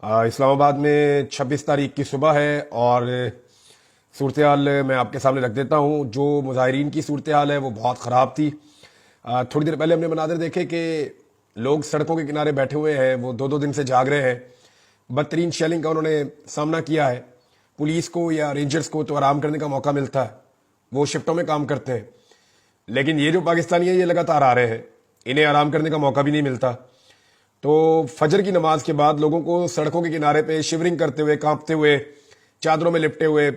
اسلام آباد میں 26 तारीख की सुबह है और सूरत हाल मैं आपके सामने रख देता हूँ। जो मुजाहिरीन की सूरत हाल है वो बहुत ख़राब थी। थोड़ी देर पहले हमने मनाज़र देखे कि लोग सड़कों के किनारे बैठे हुए हैं, वो दो दो दिन से जाग रहे हैं। बदतरीन शेलिंग का उन्होंने सामना किया है। पुलिस को या रेंजर्स को तो आराम करने का मौका मिलता है, वो शिफ्टों में काम करते हैं, लेकिन ये जो पाकिस्तानी है ये लगातार आ रहे हैं, इन्हें आराम करने का मौका भी नहीं मिलता। तो फजर की नमाज के बाद लोगों को सड़कों के किनारे पे शिवरिंग करते हुए, कांपते हुए, चादरों में लिपटे हुए,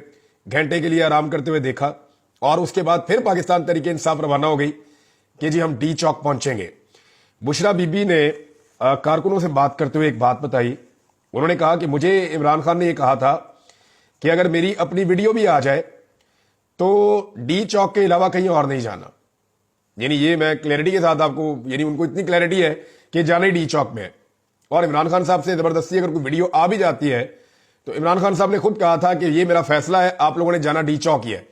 घंटे के लिए आराम करते हुए देखा। और उसके बाद फिर पाकिस्तान तहरीक इंसाफ रवाना हो गई कि जी हम डी चौक पहुंचेंगे। बुशरा बीबी ने कारकुनों से बात करते हुए एक बात बताई। उन्होंने कहा कि मुझे इमरान खान ने यह कहा था कि अगर मेरी अपनी वीडियो भी आ जाए तो डी चौक के अलावा कहीं और नहीं जाना। यानी ये मैं क्लैरिटी के साथ आपको, यानी उनको इतनी क्लैरिटी है कि जाना ही डी चौक में है। और इमरान खान साहब से जबरदस्ती अगर कोई वीडियो आ भी जाती है तो इमरान खान साहब ने खुद कहा था कि ये मेरा फैसला है, आप लोगों ने जाना डी चौक ही है,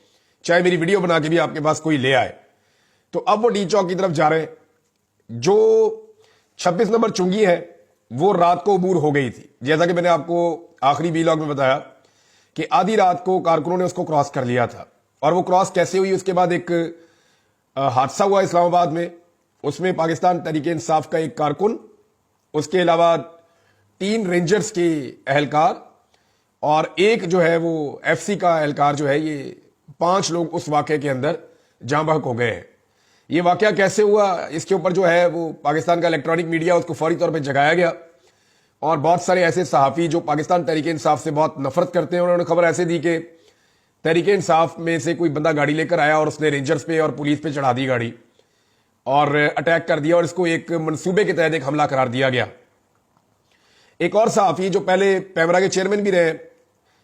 चाहे मेरी वीडियो बना के भी आपके पास कोई ले आए। तो अब वो डी चौक की तरफ जा रहे हैं। जो 26 नंबर चुंगी है वो रात को अबूर हो गई थी, जैसा कि मैंने आपको आखिरी वीलॉग में बताया कि आधी रात को कारकुनों ने उसको क्रॉस कर लिया था। और वो क्रॉस कैसे हुई, उसके बाद एक हादसा हुआ इस्लामाबाद में। उसमें पाकिस्तान तहरीक इंसाफ का एक कारकुन, उसके अलावा 3 रेंजर्स के एहलकार और एक जो है वो एफसी का एहलकार जो है, ये 5 लोग उस वाक़े के अंदर जाँ बहक हो गए हैं। ये वाक़या कैसे हुआ, इसके ऊपर जो है वो पाकिस्तान का इलेक्ट्रॉनिक मीडिया उसको फौरी तौर पर जगाया गया। और बहुत सारे ऐसे सहाफ़ी जो पाकिस्तान तहरीक इंसाफ से बहुत नफरत करते हैं, उन्होंने खबर ऐसे दी कि तहरीक इंसाफ में से कोई बंदा गाड़ी लेकर आया और उसने रेंजर्स पे और पुलिस पे चढ़ा दी गाड़ी और अटैक कर दिया, और इसको एक मंसूबे के तहत एक हमला करार दिया गया। एक और सहाफ़ी जो पहले पैमरा के चेयरमैन भी रहे,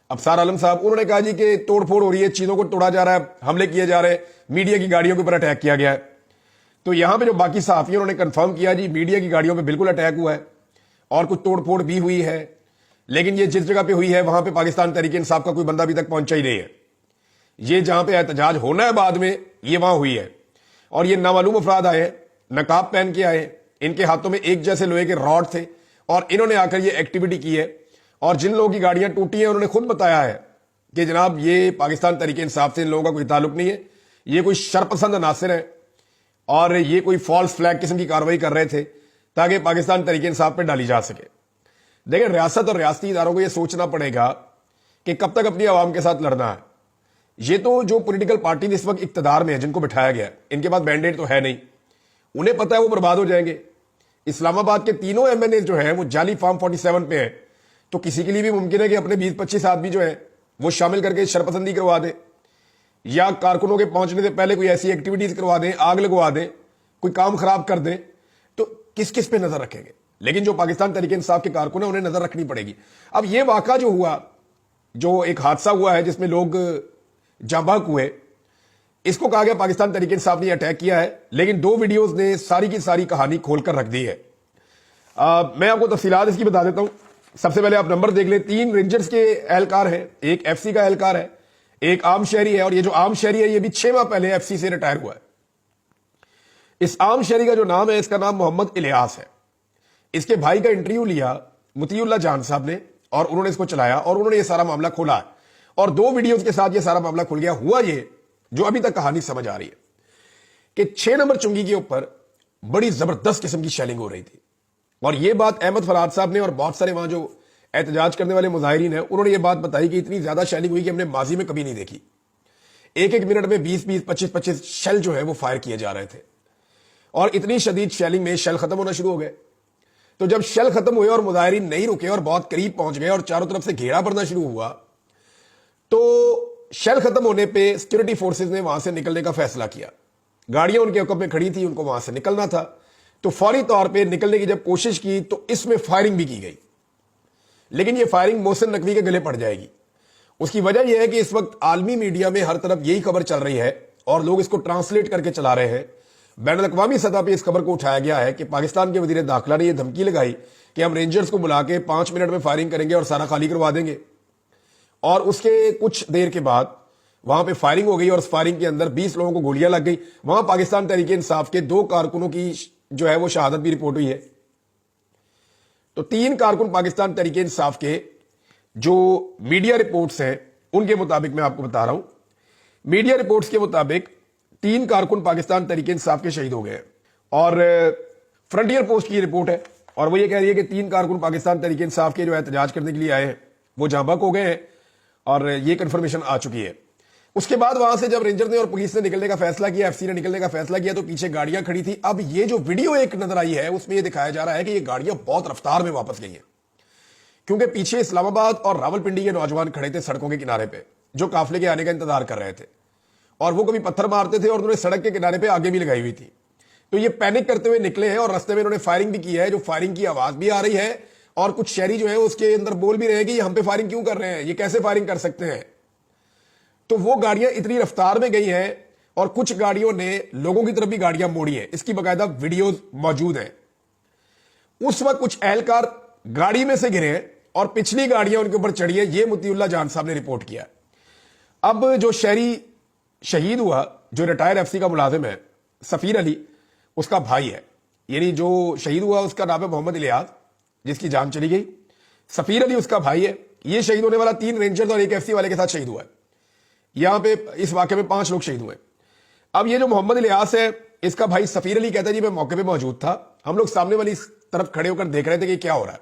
अफसार आलम साहब, उन्होंने कहा जी कि तोड़फोड़ हो रही है, चीज़ों को तोड़ा जा रहा है, हमले किए जा रहे हैं, मीडिया की गाड़ियों के ऊपर अटैक किया गया है। तो यहां पे जो बाकी सहाफ़ी उन्होंने कंफर्म किया जी मीडिया की गाड़ियों पे बिल्कुल अटैक हुआ है और कुछ तोड़फोड़ भी हुई है, लेकिन ये जिस जगह पे हुई है वहां पे पाकिस्तान तहरीक इंसाफ का कोई बंदा अभी तक पहुंचा ही नहीं है। ये जहां पे एहतजाज होना है बाद में, ये वहां हुई है। और ये नामालूम अफराद आए, नकाब पहन के आए, इनके हाथों में एक जैसे लोहे के रॉड थे और इन्होंने आकर ये एक्टिविटी की है। और जिन लोगों की गाड़ियां टूटी हैं उन्होंने खुद बताया है कि जनाब ये पाकिस्तान तहरीक इंसाफ से इन लोगों का कोई ताल्लुक नहीं है, ये कोई शरपसंद अनासिर है और ये कोई फॉल्स फ्लैग किस्म की कार्रवाई कर रहे थे ताकि पाकिस्तान तहरीक इंसाफ पे डाली जा सके। देखिए, रियासत और रियासती इदारों को यह सोचना पड़ेगा कि कब तक अपनी आवाम के साथ लड़ना है। ये तो जो पॉलिटिकल पार्टी इस वक्त इक्तदार में है, जिनको बिठाया गया, इनके पास मैंडेट तो है नहीं, उन्हें पता है वो बर्बाद हो जाएंगे। इस्लामाबाद के तीनों एमएनए जो है वो जाली फार्म 47 पे है, तो किसी के लिए भी मुमकिन है कि अपने 20-25 आदमी जो है वो शामिल करके शरपसंदी करवा दे या कारकुनों के पहुंचने से पहले कोई ऐसी एक्टिविटीज करवा दें, आग लगवा दें, कोई काम खराब कर दें। तो किस किस पे नजर रखेंगे? लेकिन जो पाकिस्तान तहरीक इंसाफ के कारकुन है उन्हें नजर रखनी पड़ेगी। अब ये वाक़ा जो हुआ, जो एक हादसा हुआ है जिसमें लोग जांबाक हुए, इसको कहा गया पाकिस्तान तहरीक इंसाफ ने अटैक किया है, लेकिन 2 वीडियोस ने सारी की सारी कहानी खोलकर रख दी है। मैं आपको तफसीलात इसकी बता देता हूं। सबसे पहले आप नंबर देख लें। 3 रेंजर्स के एहलकार हैं, एक एफसी का एहलकार है, एक आम शहरी है, और ये जो आम शहरी है ये भी 6 माह पहले एफसी से रिटायर हुआ है। इस आम शहरी का जो नाम है, इसका नाम मोहम्मद इलियास है। इसके भाई का इंटरव्यू लिया मुतीउल्लाह जान साहब ने और उन्होंने इसको चलाया और उन्होंने ये सारा मामला खोला है और 2 वीडियोस के साथ ये सारा मामला खुल गया। हुआ ये जो अभी तक कहानी समझ आ रही है कि 6 नंबर चुंगी के ऊपर बड़ी जबरदस्त किस्म की शेलिंग हो रही थी। और ये बात अहमद फराद साहब ने और बहुत सारे वहां जो एहतजाज करने वाले मुजाहिरीन हैं उन्होंने ये बात बताई कि इतनी ज्यादा शेलिंग हुई कि हमने माजी में कभी नहीं देखी। एक मिनट में 20-20, 25-25 शेल जो है वो फायर किए जा रहे थे और इतनी शदीद शेलिंग में शेल खत्म होना शुरू हो गए। तो जब शेल खत्म हुए और मुजाहिरीन नहीं रुके और बहुत करीब पहुंच गए और चारों तरफ से घेरा पड़ना शुरू हुआ, तो शेल खत्म होने पे सिक्योरिटी फोर्सेज ने वहां से निकलने का फैसला किया। गाड़ियां उनके हकम में खड़ी थी, उनको वहां से निकलना था, तो फौरी तौर पे निकलने की जब कोशिश की तो इसमें फायरिंग भी की गई। लेकिन ये फायरिंग मोहसिन नकवी के गले पड़ जाएगी। उसकी वजह यह है कि इस वक्त आलमी मीडिया में हर तरफ यही खबर चल रही है और लोग इसको ट्रांसलेट करके चला रहे हैं। बैनुल-अक़वामी सतह पर इस खबर को उठाया गया है कि पाकिस्तान के वजीर दाखिला ने यह धमकी लगाई कि हम रेंजर्स को बुला के 5 मिनट में फायरिंग करेंगे और सारा खाली करवा देंगे। और उसके कुछ देर के बाद वहां पे फायरिंग हो गई और उस फायरिंग के अंदर 20 लोगों को गोलियां लग गई। वहां पाकिस्तान तहरीक इंसाफ के 2 कारकुनों की जो है वो शहादत भी रिपोर्ट हुई है। तो 3 कारकुन पाकिस्तान तहरीक इंसाफ के जो मीडिया रिपोर्ट्स हैं उनके मुताबिक मैं आपको बता रहा हूं, मीडिया रिपोर्ट्स के मुताबिक 3 कारकुन पाकिस्तान तहरीक इंसाफ के शहीद हो गए हैं। और फ्रंटियर पोस्ट की रिपोर्ट है और वो ये कह रही है कि 3 कारकुन पाकिस्तान तहरीक इंसाफ के जो एहतजाज करने के लिए आए हैं वो जहां बक हो गए हैं और ये कंफर्मेशन आ चुकी है। उसके बाद वहां से जब रेंजर ने और पुलिस ने निकलने का फैसला किया, एफसी ने निकलने का फैसला किया, तो पीछे गाड़ियां खड़ी थी। अब ये जो वीडियो एक नजर आई है उसमें ये दिखाया जा रहा है कि ये गाड़ियां बहुत रफ्तार में वापस गई हैं, क्योंकि पीछे इस्लामाबाद और रावलपिंडी के नौजवान खड़े थे सड़कों के किनारे पे, जो काफिले के आने का इंतजार कर रहे थे, और वो कभी पत्थर मारते थे और उन्होंने सड़क के किनारे पे आगे भी लगाई हुई थी। तो ये पैनिक करते हुए निकले हैं और रास्ते में इन्होंने फायरिंग भी की है, जो फायरिंग की आवाज भी आ रही है और कुछ शहरी जो है उसके अंदर बोल भी रहे हैं कि ये हम पे फायरिंग क्यों कर रहे हैं, ये कैसे फायरिंग कर सकते हैं। तो वो गाड़ियां इतनी रफ्तार में गई हैं और कुछ गाड़ियों ने लोगों की तरफ भी गाड़ियां मोड़ी हैं, इसकी बाकायदा वीडियोज मौजूद हैं। उस वक्त कुछ एहलकार गाड़ी में से गिरे हैं और पिछली गाड़ियां उनके ऊपर चढ़ी है, ये मुतीउल्लाह जान साहब ने रिपोर्ट किया। अब जो शहरी शहीद हुआ, जो रिटायर्ड एफसी का मुलाजिम है सफीर अली, उसका भाई है, यानी जो शहीद हुआ उसका नाम है मोहम्मद इलियास, जिसकी जान चली गई। सफीर अली उसका भाई है। ये शहीद होने वाला 3 रेंजर्स और 1 एफसी वाले के साथ शहीद हुआ है। यहां पे इस वाकये में 5 लोग शहीद हुए। अब ये जो मोहम्मद इलियास है, इसका भाई सफीर अली कहता है जी मैं मौके पे मौजूद था, हम लोग सामने वाली तरफ खड़े होकर देख रहे थे कि क्या हो रहा है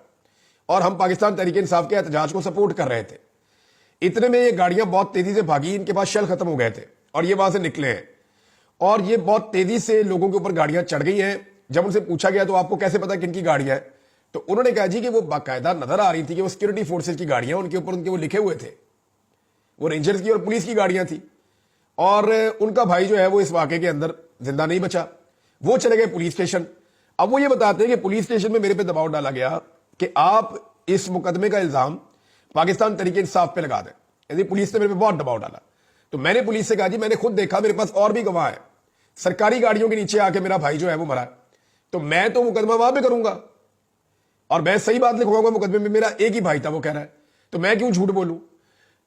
और हम पाकिस्तान तहरीक इंसाफ के एहतजाज को सपोर्ट कर रहे थे। इतने में ये गाड़ियां बहुत तेजी से भागी, इनके पास शेल खत्म हो गए थे और ये वहां से निकले हैं और ये बहुत तेजी से लोगों के ऊपर गाड़ियां चढ़ गई हैं। जब उनसे पूछा गया तो आपको कैसे पता किनकी गाड़ियां है, तो उन्होंने कहा जी कि वो बाकायदा नजर आ रही थी कि वो सिक्योरिटी फोर्सेज की गाड़ियां, उनके ऊपर उनके वो लिखे हुए थे, वो रेंजर्स की और पुलिस की गाड़ियां थी। और उनका भाई जो है वो इस वाकये के अंदर जिंदा नहीं बचा, वो चले गए पुलिस स्टेशन। अब वो ये बताते हैं कि पुलिस स्टेशन में मेरे पे दबाव डाला गया कि आप इस मुकदमे का इल्जाम पाकिस्तान तहरीक इंसाफ पे लगा दें, यदि पुलिस ने मेरे पे बहुत दबाव डाला। तो मैंने पुलिस से कहा जी मैंने खुद देखा, मेरे पास और भी गवाह है, सरकारी गाड़ियों के नीचे आके मेरा भाई जो है वो मरा है, तो मैं तो मुकदमा वहां पे करूंगा और मैं सही बात लिखवाऊंगा मुकदमे में, मेरा एक ही भाई था वो कह रहा है, तो मैं क्यों झूठ बोलूं।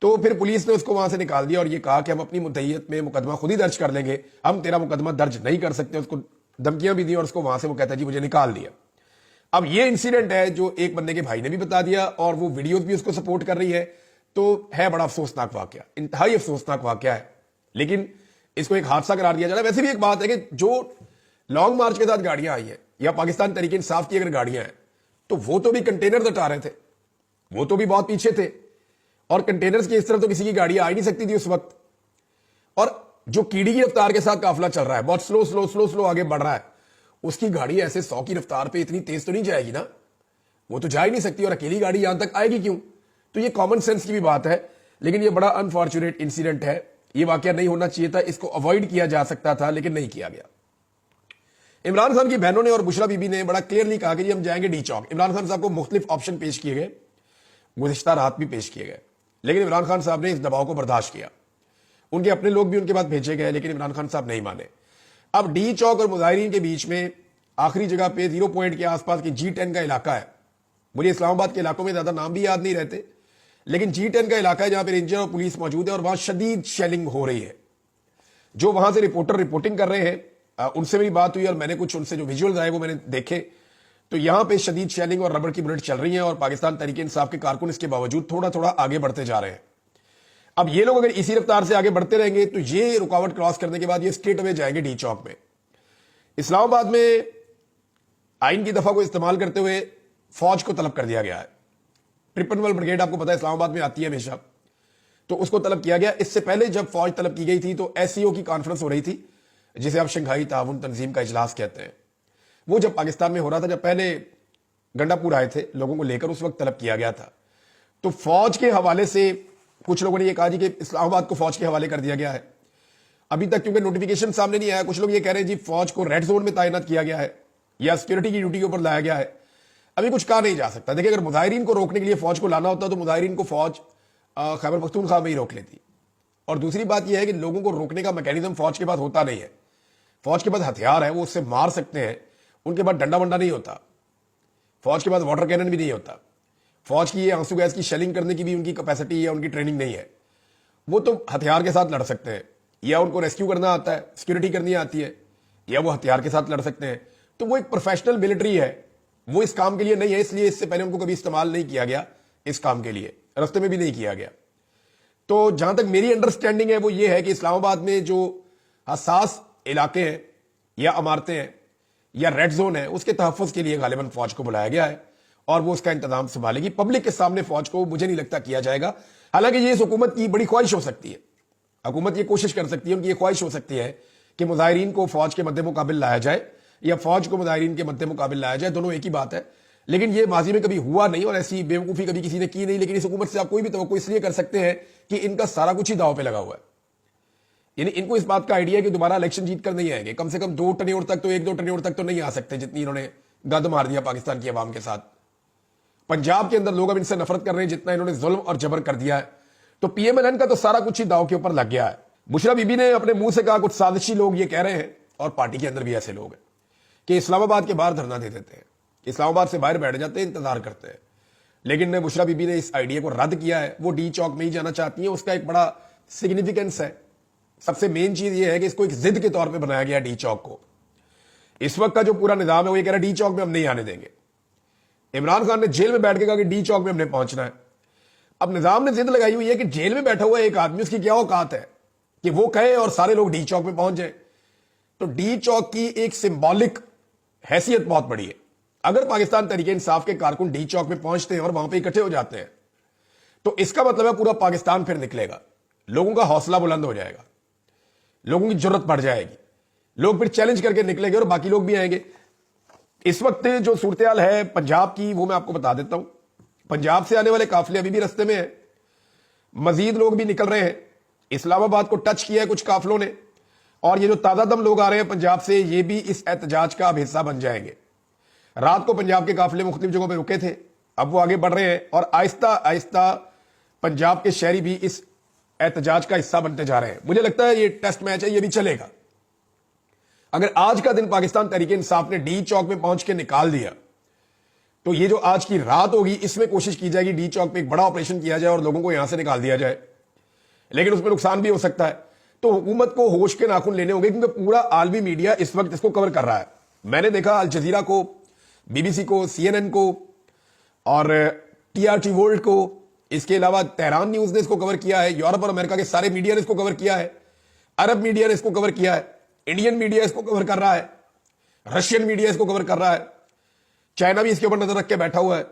तो फिर पुलिस ने उसको वहां से निकाल दिया और ये कहा कि हम अपनी मुद्दईयत में मुकदमा खुद ही दर्ज कर लेंगे, हम तेरा मुकदमा दर्ज नहीं कर सकते। उसको धमकियां भी दी और उसको वहां से वो कहता है जी मुझे निकाल दिया। अब ये इंसिडेंट है जो एक बंदे के भाई ने भी बता दिया और वो वीडियोस भी उसको सपोर्ट कर रही है, तो है बड़ा अफसोसनाक वाकया, इंतहाई अफसोसनाक वाकया है, लेकिन इसको एक हादसा करार दिया जा रहा है। वैसे भी एक बात है कि जो लॉन्ग मार्च के साथ गाड़ियां आई हैं या पाकिस्तान तहरीक इंसाफ की अगर गाड़ियां हैं तो वो तो भी कंटेनर हटा रहे थे, वो तो भी बहुत पीछे थे और कंटेनर्स की इस तरफ तो किसी की गाड़ी आ ही नहीं सकती थी उस वक्त। और जो कीड़ी की रफ्तार के साथ काफिला चल रहा है, बहुत स्लो स्लो स्लो स्लो आगे बढ़ रहा है, उसकी गाड़ी ऐसे 100 की रफ्तार पे इतनी तेज तो नहीं जाएगी ना, वो तो जा ही नहीं सकती और अकेली गाड़ी यहां तक आएगी क्यों। तो ये कॉमन सेंस की भी बात है, लेकिन ये बड़ा अनफॉर्चुनेट इंसिडेंट है, ये वाकया नहीं होना चाहिए था, इसको अवॉइड किया जा सकता था लेकिन नहीं किया गया। इमरान खान की बहनों ने और बुशरा बीबी ने बड़ा क्लियरली कहा कि जी हम जाएंगे डी चौक। इमरान खान साहब को मुख्तलिफ ऑप्शन पेश किए गए, गुज़िश्ता रात भी पेश किए गए, लेकिन इमरान खान साहब ने इस दबाव को बर्दाश्त किया। उनके अपने लोग भी उनके बाद भेजे गए लेकिन इमरान खान साहब नहीं माने। अब डी चौक और मुजाहिरीन के बीच में आखिरी जगह पे 0 पॉइंट के आसपास की G10 का इलाका है। मुझे इस्लामाबाद के इलाकों में ज्यादा नाम भी याद नहीं रहते, लेकिन G10 का इलाका है जहां पे रेंजर और पुलिस मौजूद है और वहां शदीद शेलिंग हो रही है। जो वहां से रिपोर्टर रिपोर्टिंग कर रहे हैं उनसे मेरी बात हुई और मैंने कुछ उनसे जो विजुअल्स आए वो मैंने देखे, तो यहां पे शदीद शेलिंग और रबड़ की बुलेट चल रही हैं और पाकिस्तान तहरीक इंसाफ के कारकुन इसके बावजूद थोड़ा थोड़ा आगे बढ़ते जा रहे हैं। अब ये लोग अगर इसी रफ्तार से आगे बढ़ते रहेंगे तो ये रुकावट क्रॉस करने के बाद ये स्ट्रेट अवे जाएंगे डी चौक में। इस्लामाबाद में आइन की दफा को इस्तेमाल करते हुए फौज को तलब कर दिया गया है। 53 ब्रिगेड आपको पता है इस्लामाबाद में आती है हमेशा, तो उसको तलब किया गया। इससे पहले जब फौज तलब की गई थी तो SCO की कॉन्फ्रेंस हो रही थी, जिसे आप शंघाई ताउन तंजीम का इजलास कहते हैं। वो जब पाकिस्तान में हो रहा था, जब पहले गंडापुर आए थे लोगों को लेकर, उस वक्त तलब किया गया था। तो फौज के हवाले से कुछ लोगों ने यह कहा जी कि इस्लामाबाद को फौज के हवाले कर दिया गया है। अभी तक क्योंकि नोटिफिकेशन सामने नहीं आया, कुछ लोग ये कह रहे हैं जी फौज को रेड जोन में तैनात किया गया है या सिक्योरिटी की ड्यूटी के ऊपर लाया गया है। अभी कुछ कहा नहीं जा सकता। देखिए, अगर मुजाहिरीन को रोकने के लिए फौज को लाना होता तो मुजाहिरीन को फौज खैबर पख्तूनख्वा में ही रोक लेती। और दूसरी बात यह है कि लोगों को रोकने का मैकेनिज्म फौज के पास होता नहीं है। फौज के पास हथियार है, वो उससे मार सकते हैं, उनके पास डंडा वंडा नहीं होता, फौज के पास वाटर कैनन भी नहीं होता, फौज की ये आंसू गैस की शेलिंग करने की भी उनकी कैपेसिटी या उनकी ट्रेनिंग नहीं है। वो तो हथियार के साथ लड़ सकते हैं, या उनको रेस्क्यू करना आता है, सिक्योरिटी करनी आती है, या वो हथियार के साथ लड़ सकते हैं। तो वो एक प्रोफेशनल मिलिट्री है وہ اس کام کے لیے نہیں ہے, اس لیے اس سے پہلے ان کو کبھی استعمال نہیں کیا گیا اس کام کے لیے, رستے میں بھی نہیں کیا گیا. تو جہاں تک میری انڈرسٹینڈنگ ہے وہ یہ ہے کہ اسلام آباد میں جو حساس علاقے ہیں یا عمارتیں ہیں یا ریڈ زون ہے, اس کے تحفظ کے لیے غالباً فوج کو بلایا گیا ہے اور وہ اس کا انتظام سنبھالے گی. پبلک کے سامنے فوج کو مجھے نہیں لگتا کیا جائے گا, حالانکہ یہ اس حکومت کی بڑی خواہش ہو سکتی ہے. حکومت یہ کوشش کر سکتی ہے, ان کی یہ خواہش ہو سکتی ہے کہ مظاہرین کو فوج کے مد مقابل لایا جائے یا فوج کو مظاہرین کے مد مقابل لایا جائے, دونوں ایک ہی بات ہے. لیکن یہ ماضی میں کبھی ہوا نہیں اور ایسی بیوقوفی کبھی کسی نے کی نہیں. لیکن اس حکومت سے آپ کوئی بھی توقع اس لیے کر سکتے ہیں کہ ان کا سارا کچھ ہی داؤ پہ لگا ہوا ہے. یعنی ان کو اس بات کا آئیڈیا ہے کہ دوبارہ الیکشن جیت کر نہیں آئیں گے, کم سے کم 2 ٹرینیور تک تو 1-2 ٹرینیور تک تو نہیں آ سکتے جتنی انہوں نے گند مار دیا پاکستان کی عوام کے ساتھ. پنجاب کے اندر لوگ اب ان سے نفرت کر رہے ہیں جتنا انہوں نے ظلم اور جبر کر دیا ہے. تو پی ایم ایل این کا تو سارا کچھ ہی داؤ کے اوپر لگ گیا ہے. بشرا بی بی نے اپنے منہ سے کہا کچھ سازشی لوگ یہ کہہ رہے ہیں, اور پارٹی کے اندر بھی ایسے لوگ ہیں کہ اسلام آباد کے باہر دھرنا دے دیتے ہیں, اسلام آباد سے باہر بیٹھ جاتے ہیں, انتظار کرتے ہیں. لیکن بشرا بی بی نے اس آئیڈیا کو رد کیا ہے. وہ ڈی چوک میں ہی جانا چاہتی ہیں. اس کا ایک بڑا سگنیفیکینس ہے. سب سے مین چیز یہ ہے کہ اس کو ایک ضد کے طور پہ بنایا گیا ڈی چوک کو. اس وقت کا جو پورا نظام ہے وہ یہ کہہ رہا ہے ڈی چوک میں ہم نہیں آنے دیں گے. عمران خان نے جیل میں بیٹھ کے کہا کہ ڈی چوک میں ہم نے پہنچنا ہے. اب نظام نے ضد لگائی ہوئی ہے کہ جیل میں بیٹھا ہوا ایک آدمی, اس کی کیا اوقات ہے کہ وہ کہے اور سارے لوگ ڈی چوک میں پہنچ جائیں. تو ڈی چوک کی ایک سمبولک حیثیت بہت بڑی ہے. اگر پاکستان تحریک انصاف کے کارکن ڈی چوک میں پہنچتے ہیں اور وہاں پہ اکٹھے ہو جاتے ہیں تو اس کا مطلب ہے پورا پاکستان پھر نکلے گا, لوگوں کا حوصلہ بلند ہو جائے گا, لوگوں کی جرت بڑھ جائے گی, لوگ پھر چیلنج کر کے نکلیں گے اور باقی لوگ بھی آئیں گے. اس وقت جو صورتحال ہے پنجاب کی وہ میں آپ کو بتا دیتا ہوں. پنجاب سے آنے والے قافلے ابھی بھی رستے میں ہیں, مزید لوگ بھی نکل رہے ہیں. اسلام آباد کو ٹچ کیا ہے کچھ قافلوں نے, اور یہ جو تازہ دم لوگ آ رہے ہیں پنجاب سے یہ بھی اس احتجاج کا اب حصہ بن جائیں گے. رات کو پنجاب کے قافلے مختلف جگہوں پہ رکے تھے, اب وہ آگے بڑھ رہے ہیں اور آہستہ آہستہ پنجاب کے شہری بھی اس احتجاج کا حصہ بنتے جا رہے ہیں. مجھے لگتا ہے یہ ٹیسٹ میچ ہے, یہ بھی چلے گا. اگر آج کا دن پاکستان تحریک انصاف نے ڈی چوک میں پہنچ کے نکال دیا تو یہ جو آج کی رات ہوگی اس میں کوشش کی جائے گی ڈی چوک پہ ایک بڑا آپریشن کیا جائے اور لوگوں کو یہاں سے نکال دیا جائے. لیکن اس میں نقصان بھی ہو سکتا ہے. تو حکومت کو ہوش کے ناخن لینے ہوں گے کیونکہ پورا عالمی میڈیا اس وقت اس کو کور کر رہا ہے. میں نے دیکھا الجزیرہ کو, بی بی سی کو, سی این این کو اور ٹی آر ٹی ورلڈ کو, اس کے علاوہ تہران نیوز نے اس کو کور کیا ہے, یورپ اور امریکہ کے سارے میڈیا نے اس کو کور کیا ہے, عرب میڈیا نے اس کو کور کیا ہے, انڈین میڈیا اس کو کور کر رہا ہے, رشین میڈیا اس کو کور کر رہا ہے, چائنا بھی اس کے اوپر نظر رکھ کے بیٹھا ہوا ہے.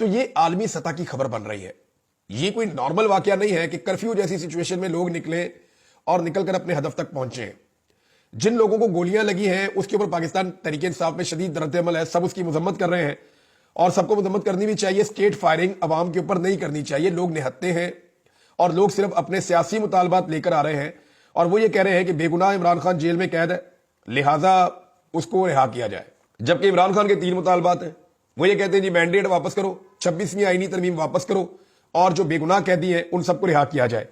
تو یہ عالمی سطح کی خبر بن رہی ہے. یہ کوئی نارمل واقعہ نہیں ہے کہ کرفیو جیسی سچویشن میں لوگ نکلے اور نکل کر اپنے ہدف تک پہنچے. جن لوگوں کو گولیاں لگی ہیں اس کے اوپر پاکستان تحریک انصاف میں شدید رد عمل ہے, سب اس کی مذمت کر رہے ہیں اور سب کو مذمت کرنی بھی چاہیے. اسٹیٹ فائرنگ عوام کے اوپر نہیں کرنی چاہیے. لوگ نہتے ہیں اور لوگ صرف اپنے سیاسی مطالبات لے کر آ رہے ہیں اور وہ یہ کہہ رہے ہیں کہ بے گناہ عمران خان جیل میں قید ہے لہذا اس کو رہا کیا جائے. جبکہ عمران خان کے 3 مطالبات ہیں. وہ یہ کہتے ہیں جی مینڈیٹ واپس کرو, 26ویں آئینی ترمیم واپس کرو اور جو بے گناہ قیدی ہیں ان سب کو رہا کیا جائے.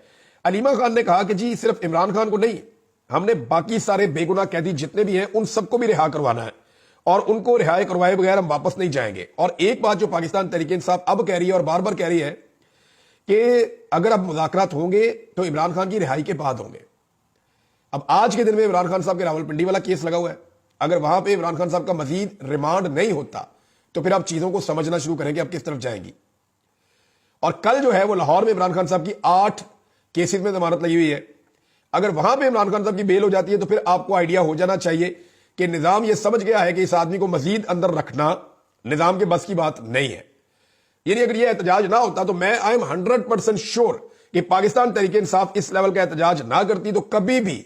علیمہ خان نے کہا کہ جی صرف عمران خان کو نہیں, ہم نے باقی سارے بے گناہ قیدی جتنے بھی ہیں ان سب کو بھی رہا کروانا ہے اور ان کو رہائی کروائے بغیر ہم واپس نہیں جائیں گے. اور ایک بات جو پاکستان تحریک انصاف اب کہہ رہی ہے اور بار بار کہہ رہی ہے کہ اگر اب مذاکرات ہوں گے تو عمران خان کی رہائی کے بعد ہوں گے. اب آج کے دن میں عمران خان صاحب کے راولپنڈی والا کیس لگا ہوا ہے. اگر وہاں پہ عمران خان صاحب کا مزید ریمانڈ نہیں ہوتا تو پھر آپ چیزوں کو سمجھنا شروع کریں گے اب کس طرف جائیں گی. اور کل جو ہے وہ لاہور میں عمران خان صاحب کی 8 کیسز میں ضمانت لگی ہوئی ہے. اگر وہاں پہ عمران خان صاحب کی بیل ہو جاتی ہے تو پھر آپ کو آئیڈیا ہو جانا چاہیے کہ نظام یہ سمجھ گیا ہے کہ اس آدمی کو مزید اندر رکھنا نظام کے بس کی بات نہیں ہے. یعنی اگر یہ احتجاج نہ ہوتا تو میں آئی ایم 100% شیور کہ پاکستان تحریک انصاف اس لیول کا احتجاج نہ کرتی تو کبھی بھی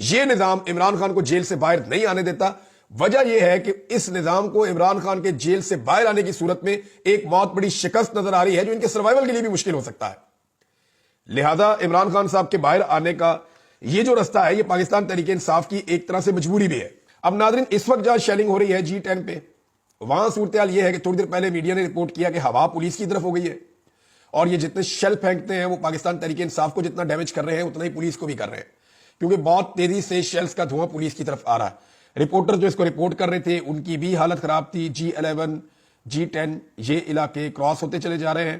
یہ نظام عمران خان کو جیل سے باہر نہیں آنے دیتا. وجہ یہ ہے کہ اس نظام کو عمران خان کے جیل سے باہر آنے کی صورت میں ایک بہت بڑی شکست نظر آ رہی ہے جو ان کے سروائیول کے لیے بھی مشکل ہو سکتا ہے. لہذا عمران خان صاحب کے باہر آنے کا یہ جو رستہ ہے یہ پاکستان تحریک انصاف کی ایک طرح سے مجبوری بھی ہے. اب ناظرین اس وقت جہاں شیلنگ ہو رہی ہے G10 پہ, وہاں صورتحال یہ ہے کہ تھوڑی دیر پہلے میڈیا نے رپورٹ کیا کہ ہوا پولیس کی طرف ہو گئی ہے اور یہ جتنے شیل پھینکتے ہیں وہ پاکستان تحریک انصاف کو جتنا ڈیمیج کر رہے ہیں اتنا ہی پولیس کو بھی کر رہے ہیں کیونکہ بہت تیزی سے شیلز کا دھواں پولیس کی طرف آ رہا ہے. رپورٹر جو اس کو رپورٹ کر رہے تھے ان کی بھی حالت خراب تھی. G11 G10 یہ علاقے کراس ہوتے چلے جا رہے ہیں.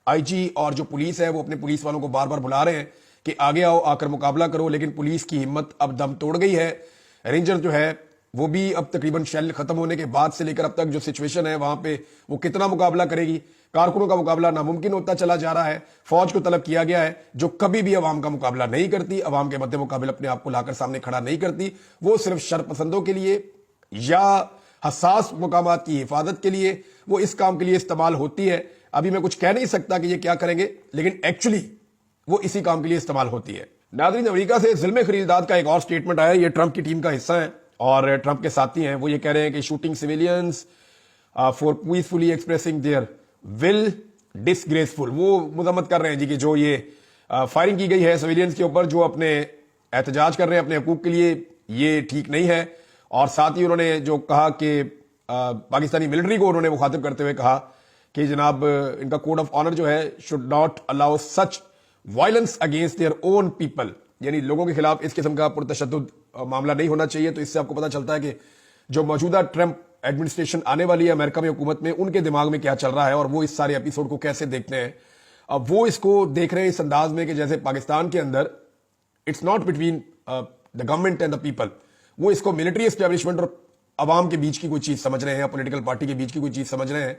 آئی جی اور جو پولیس ہے وہ اپنے پولیس والوں کو بار بار بلا رہے ہیں کہ آگے آؤ, آ کر مقابلہ کرو, لیکن پولیس کی ہمت اب دم توڑ گئی ہے. رینجر جو ہے وہ بھی اب تقریباً شیل ختم ہونے کے بعد سے لے کر اب تک جو سچویشن ہے وہاں پہ وہ کتنا مقابلہ کرے گی. کارکنوں کا مقابلہ ناممکن ہوتا چلا جا رہا ہے. فوج کو طلب کیا گیا ہے جو کبھی بھی عوام کا مقابلہ نہیں کرتی, عوام کے مد مقابل اپنے آپ کو لا کر سامنے کھڑا نہیں کرتی, وہ صرف شر پسندوں کے لیے یا حساس مقامات کی حفاظت کے لیے وہ اس کام کے لیے استعمال ہوتی ہے. ابھی میں کچھ کہہ نہیں سکتا کہ یہ کیا کریں گے, لیکن ایکچولی وہ اسی کام کے لیے استعمال ہوتی ہے. ناظرین, امریکہ سے ظلم خریدات کا ایک اور سٹیٹمنٹ آیا. یہ ٹرمپ کی ٹیم کا حصہ ہیں اور ٹرمپ کے ساتھی ہیں. وہ یہ کہہ رہے ہیں کہ shooting civilians for peacefully expressing their will disgraceful. وہ مذمت کر رہے ہیں جی کہ جو یہ فائرنگ کی گئی ہے سویلینز کے اوپر جو اپنے احتجاج کر رہے ہیں اپنے حقوق کے لیے, یہ ٹھیک نہیں ہے. اور ساتھ ہی انہوں نے جو کہا کہ پاکستانی ملٹری کو انہوں نے مخاطب کرتے ہوئے کہا کہ جناب ان کا کوڈ آف آنر جو ہے should not allow such violence against their own people, یعنی لوگوں کے خلاف اس قسم کا پرتشدد معاملہ نہیں ہونا چاہیے. تو اس سے آپ کو پتا چلتا ہے کہ جو موجودہ ٹرمپ ایڈمنسٹریشن آنے والی ہے امریکہ میں حکومت میں, ان کے دماغ میں کیا چل رہا ہے اور وہ اس سارے ایپیسوڈ کو کیسے دیکھتے ہیں. اب وہ اس کو دیکھ رہے ہیں اس انداز میں کہ جیسے پاکستان کے اندر it's not between the government and the people, وہ اس کو ملٹری اسٹیبلشمنٹ اور عوام کے بیچ کی کوئی چیز سمجھ رہے ہیں, پولیٹیکل پارٹی کے بیچ کی کوئی چیز سمجھ رہے ہیں.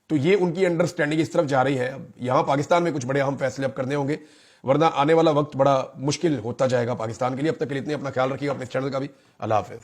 تو یہ ان کی انڈرسٹینڈنگ اس طرف جا رہی ہے. اب یہاں پاکستان میں کچھ بڑے اہم فیصلے اب کرنے ہوں گے, ورنہ آنے والا وقت بڑا مشکل ہوتا جائے گا پاکستان کے لیے. اب تک کے لیے اتنے, اپنا خیال رکھیے گا, اپنے چینل کا بھی. اللہ حافظ.